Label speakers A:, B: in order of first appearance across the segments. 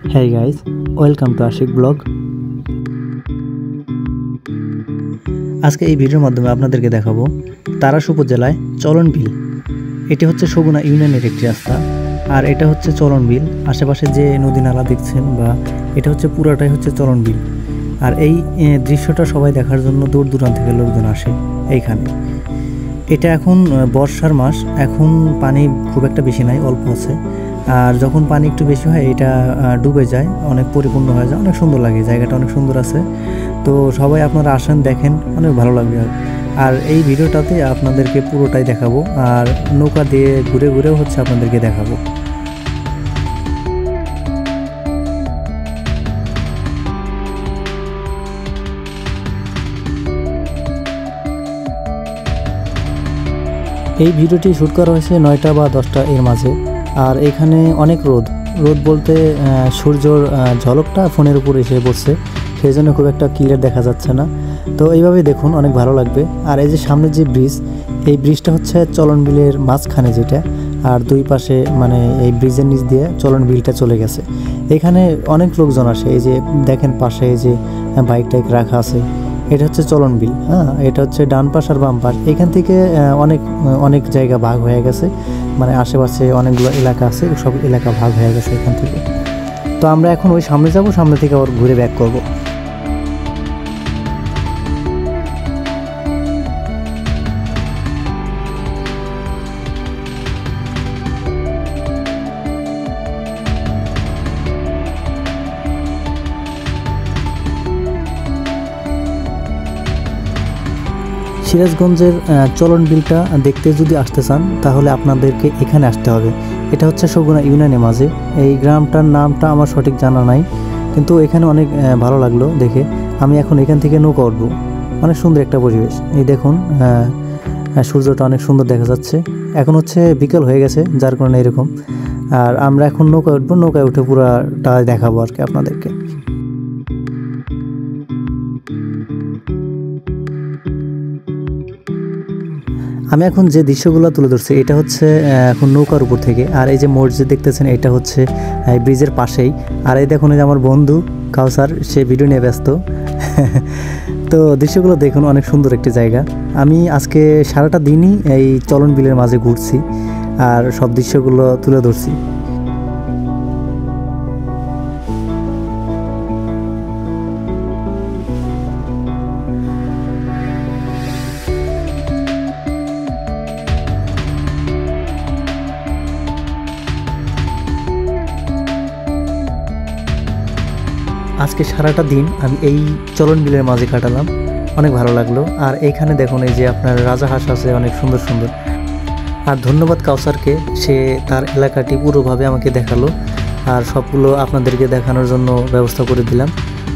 A: Hey guys, welcome to Ashik Blog. আজকে এই ভিডিওর মাধ্যমে আপনাদেরকে দেখাবো তারাস উপজেলায় চলন বিল। এটি হচ্ছে সগুনা ইউনিয়নের একটি রাস্তা, আর এটা হচ্ছে চলন বিল। আশেপাশে যে নদী নালা দেখছেন বা এটা হচ্ছে পুরাটাই হচ্ছে চলন বিল। আর এই দৃশ্যটা সবাই দেখার জন্য দূর দূরান্ত থেকে লোকজন আসে এইখানে। এটা এখন বর্ষার মাস, এখন পানি খুব একটা বেশি নাই, অল্প আছে। আর যখন পানি একটু বেশি হয় এটা ডুবে যায়, অনেক পরিপূর্ণ হয়ে যায়, অনেক সুন্দর লাগে, জায়গাটা অনেক সুন্দর আছে। তো সবাই আপনারা আসেন, দেখেন, অনেক ভালো লাগবে। আর এই ভিডিওটাতে আপনাদেরকে পুরোটাই দেখাবো, আর নৌকা দিয়ে ঘুরে ঘুরেও হচ্ছে আপনাদেরকে দেখাবো। এই ভিডিওটি শ্যুট করা হয়েছে 9টা বা 10টা এর মাঝে। আর এখানে অনেক রোদ বলতে সূর্যর ঝলকটা ফোনের উপর এসে পড়ছে, সেই জন্য খুব একটা ক্লিয়ার দেখা যাচ্ছে না। তো এইভাবে দেখুন, অনেক ভালো লাগবে। আর এই যে সামনে যে ব্রিজ, এই ব্রিজটা হচ্ছে চলন বিলের মাঝখানে যেটা, আর দুই পাশে মানে এই ব্রিজের নিচ দিয়ে চলন বিলটা চলে গেছে। এখানে অনেক লোকজন আসে, এই যে দেখেন পাশে এই যে বাইক টাইক রাখা আছে, এটা হচ্ছে চলন বিল। হ্যাঁ, এটা হচ্ছে ডান পাশ আর বাম পাশ। এখান থেকে অনেক জায়গা ভাগ হয়ে গেছে, মানে আশেপাশে অনেকগুলো এলাকা আছে, সব এলাকা ভাগ হয়ে গেছে এখান থেকে। তো আমরা এখন ওই সামনে যাব, সামনে থেকে আবার ঘুরে ব্যাক করব। সিরাজগঞ্জের চলন বিলটা দেখতে যদি আসতে চান তাহলে আপনাদেরকে এখানে আসতে হবে। এটা হচ্ছে সগুনা ইউনিয়নের মাঝে। এই গ্রামটার নামটা আমার সঠিক জানা নাই, কিন্তু এখানে অনেক ভালো লাগলো দেখে। আমি এখন এখান থেকে নৌকা উঠবো। অনেক সুন্দর একটা পরিবেশ, এই দেখুন সূর্যটা অনেক সুন্দর দেখা যাচ্ছে। এখন হচ্ছে বিকেল হয়ে গেছে, যার কারণে এরকম। আর আমরা এখন নৌকা উঠবো, নৌকায় উঠে পুরাটা দেখাবো আর কি আপনাদেরকে। আমি এখন যে দৃশ্যগুলো তুলে ধরছি এটা হচ্ছে এখন নৌকার উপর থেকে। আর এই যে মসজিদ দেখতেছেন, এটা হচ্ছে ব্রিজের পাশেই। আর এই দেখুন, এই যে আমার বন্ধু কাউসার, সে ভিডিও নিয়ে ব্যস্ত। তো দৃশ্যগুলো দেখুন, অনেক সুন্দর একটি জায়গা। আমি আজকে সারাটা দিনই এই চলন বিলের মাঝে ঘুরছি আর সব দৃশ্যগুলো তুলে ধরছি। আজকে সারাটা দিন আমি এই চলন বিলের মাঝে কাটালাম, অনেক ভালো লাগলো। আর এইখানে দেখুন, এই যে আপনার রাজাহাঁস আছে, অনেক সুন্দর সুন্দর। আর ধন্যবাদ কাউসারকে, সে তার এলাকাটি পুরোভাবে আমাকে দেখালো, আর সবগুলো আপনাদেরকে দেখানোর জন্য ব্যবস্থা করে দিলাম।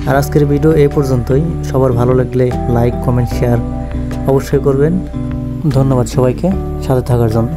A: আর আজকের ভিডিও এই পর্যন্তই। সবার ভালো লাগলে লাইক, কমেন্ট, শেয়ার অবশ্যই করবেন। ধন্যবাদ সবাইকে সাথে থাকার জন্য।